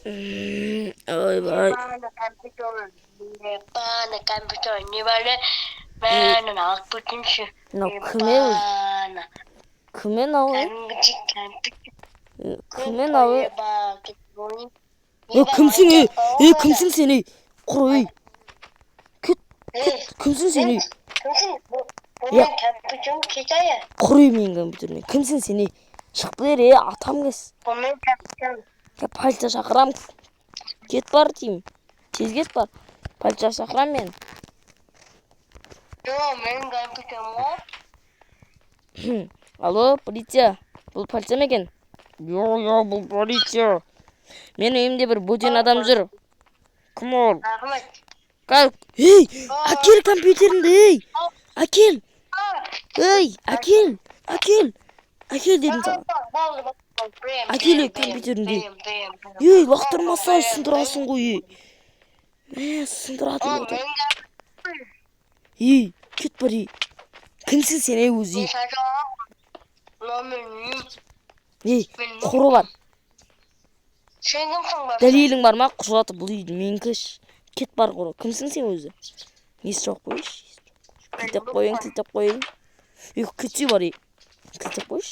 ойбай. компьютер не валя. Мен алып бүтінші. Кіммен ауы? Кіммен ауы? Кімсің, кімсің сен, құры, кімсің сен, құры мен компьютеріне, кімсің сен, шық бер, атам кес. Полиция шақырам, кет бар дейм, тез кет бар, полиция шақырам мен. Менің компьютерім ғой. Алло, полиция, бұл полиция ма екен? Йо, бұл полиция. Мен үйімде бір бөтен адам жүр. Кім ол? Рахмет. Әкел компьютеріңді, әкел. Әкел дедім саған. Әкел компьютеріңді. Лақтырмаса сындырасың ғой. Сындыратың отыр. Кет бар, кімсің сен өзі? Құры бар. Дәлелің бар ма? Құжаты бұл үйді менкіш. Кет бар құры. Кімсің сен өзі? Есі жоқ қойыш. Кілтеп қойын. Күтсе бар, кілтеп қойыш.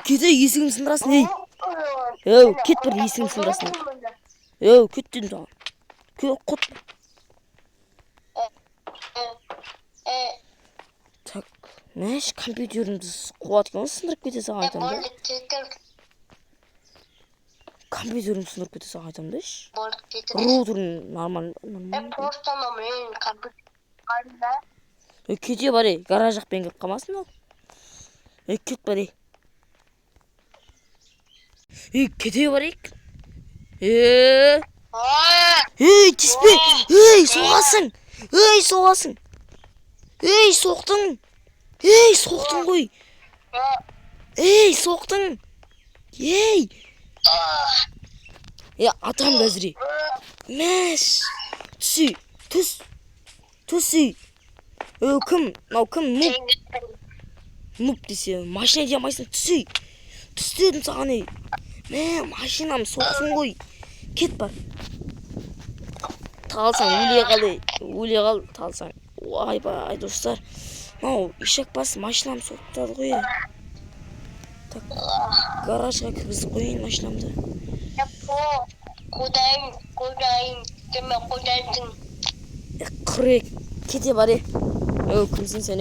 Кете есігін сындырасын, кет бір есігін сындырасын. Кет дедім саған. Құт. Так, мәш компьютерімді қуат екен, сындырып кете саған айтам да. Компьютерімді сындырып кете саған айтам да. Роутерін нормально. Кете бар, гараж жақпен кеп қалмасын ол. Кет бар, кете бар, тиспе, соғасың, соқтың ғой, соқтың, атам қазір, мәш, түсі, кім, мұп десе, машина демайсын, түс дедім саған, машинам соқсын ғой, кет бар. Талсаң, өле қал, талсаң. Айбай, достар. Ишек басы машинам соқтады ғой. Так, гаражға кіргізіп қойын машинамды. Қойдайын. Құры, кете бар, кімсің сен,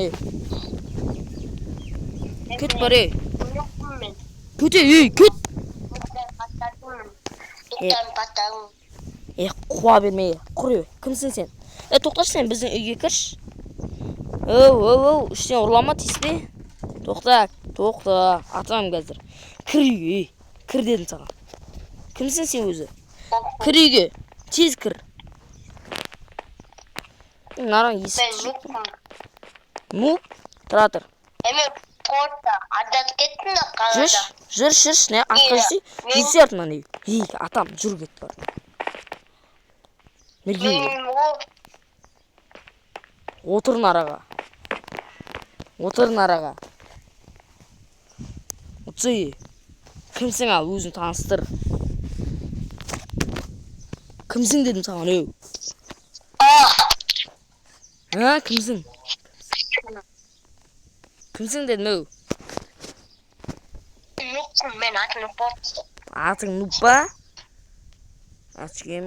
кет бар, кет. Қуа бермей, құры, кімсің сен? Тоқташы сен, біздің үйге кірш. Үштен ұрлама тиіспе. Тоқта, атам қазір. Кір үйге, кір дедім саған. Кімсің сен өзі? Кір үйге, тез кір. Наран есік жоқ. Мұп, тұратыр. Жүрш, не атқа жүрсей? Жүрсей артынан үй. Атам, жүр кет бар. Отырын араға. Ұтсай, кімсің ал, өзін таныстыр. Кімсің дедім саған, кімсің? Кімсің дедім, Мен атың Нұп. Атың Нұп ба? Атшыгем,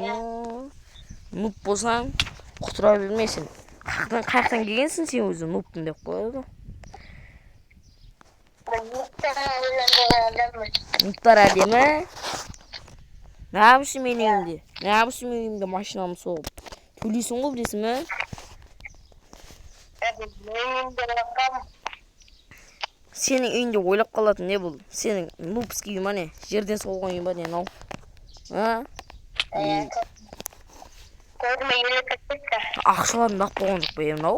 Нұп болсаң, құтыра бермейсің. Қаяқтан келгенсің сен өзі Нұптың деп қойды. Нұптар әдемі? Не yapmışım evimde машинамı соғып? Төлейсің ғой білесің ме? Сенің үйінде ойлап қалатын не бұл? Сенің нупский үй ма не? Жерден соғылған үй ма не мынау? Ақшаларын бақ болған жоқ па мынау?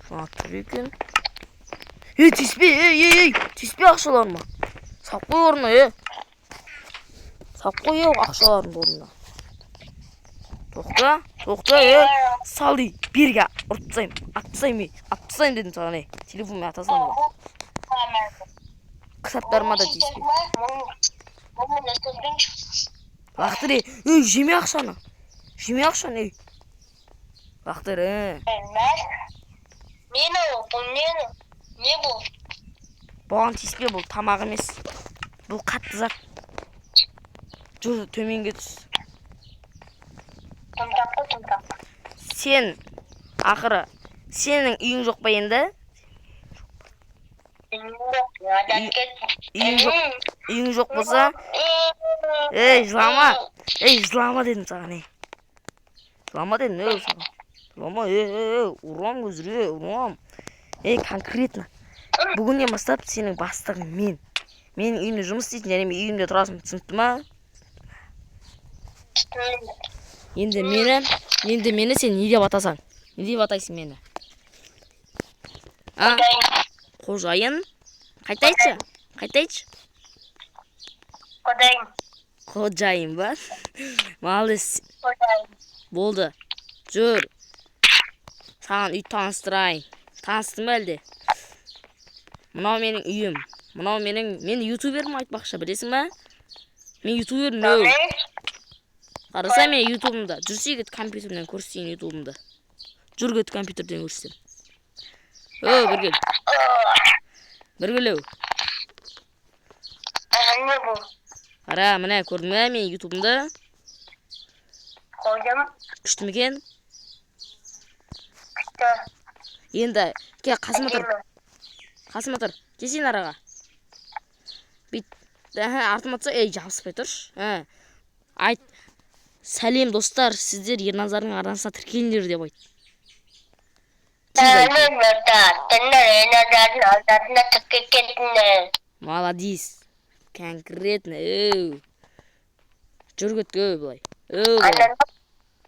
Шуна тұр екен. Тиіспе ақшаларыма. Сап қой орнына, Сап қой ақшаларымды орнына. Тоқта, сали, берге ұртсайым, атсайым, тастайын дедім саған, телефонмен ата салма. Кітаптарыма да тиіспе. Лақтыр, жеме ақшаны. Жеме ақшаны, Лақтыр, Мені бұл не бұл? Бұған тиіспе, бұл тамақ емес. Бұл қатты зат. Жүр, төменге түс. Тұмтақ. Сен, ақыры, сенің үйің жоқ па енді? Үйің жоқ болса, жылама. Жылама дедім саған, Жылама дедім, саған. Жылама, ұрам өзіре, ұрам. Конкретно. Бүгіннен бастап сенің бастығың мен. Менің үйімде жұмыс істейтін, және мен үйімде тұрасың, түсінікті ма? Енді мені сен не деп атасаң? Не деп атайсың мені? Қожайын? Қайтайыншы? Қожайын ба? Малыс. Болды. Жүр. Саған үй таныстырайын. Таныстың ба әлде? Мынау менің үйім. Мен ютуберім айтпақшы, білесің ба? Мен ютуберім. Қараса мен ютубымда. Жүрсе кет компьютерден көрсетейін ютубымда. Жүр кет компьютерден көрсетем. Бір кел. Не бұл? Қара, міне көрдің бе мен ютубымда? Қойдым. Күшті мекен? Күшті. Енді, қасыма тұр. Кесейін араға. Артыма тұса, жабыспай тұрш. Айт, сәлем достар, сіздер Ерназардың арнасына тіркеліңдер деп айт. Сәлем достар, сендер Ерназардың арнасына тіркеліңдер. Молодец. Конкретно, Жүр кетке, былай.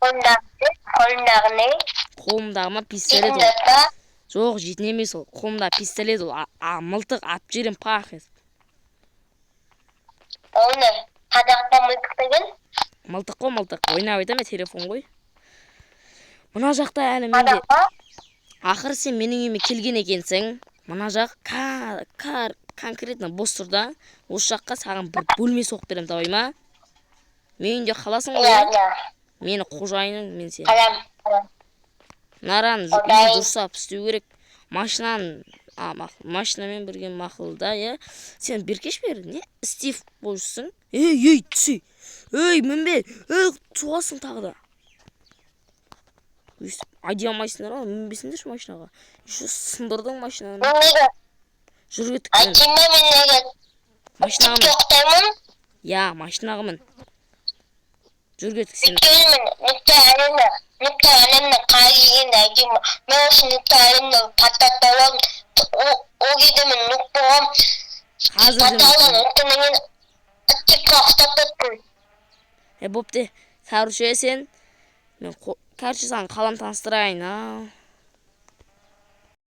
Қолындағы не? Қолымдағыма пистолет ол. Жоқ, жетін емес ол. Қолымда пистолет ол. Мылтық ап жерім пақ ез. Оны қазақта мылтық деген? Мылтық қой, мылтық. Ойнап айтам, телефон ғой. Мына жақта әлі менде. Ақыр сен менің үйіме келген екенсің. Мына жақ конкретно бос тұр да. Осы жаққа саған бір бөлме соғып берем, табай ма? Мен үйінде қаласың ғой. Мені қожайының, мен сен. Наран дұрсап істеу керек. Машинамен бірге мақылда, Сен беркеш бер, не? Стив болжысың? Түсі. Мінбе. Туасың тағы да. Айди алмайсыңдар ма? Мінбесіңдер шу машинаға. Сындырдың машинаны. Жүр кеттік. Айтайма мен неге? Машинағымын. Тоқтаймын? Машинағымын. Жүр кеттік сен. Нүкте әлемді қағигенде айтайма. Мен осы нүкте әлемді паттатты оладым. О кейде мен нүк болғам. Патталын нүктеменен тіпті қақтап өттім. Бопты. Короче, сен. Мен саған қалам таныстырайын.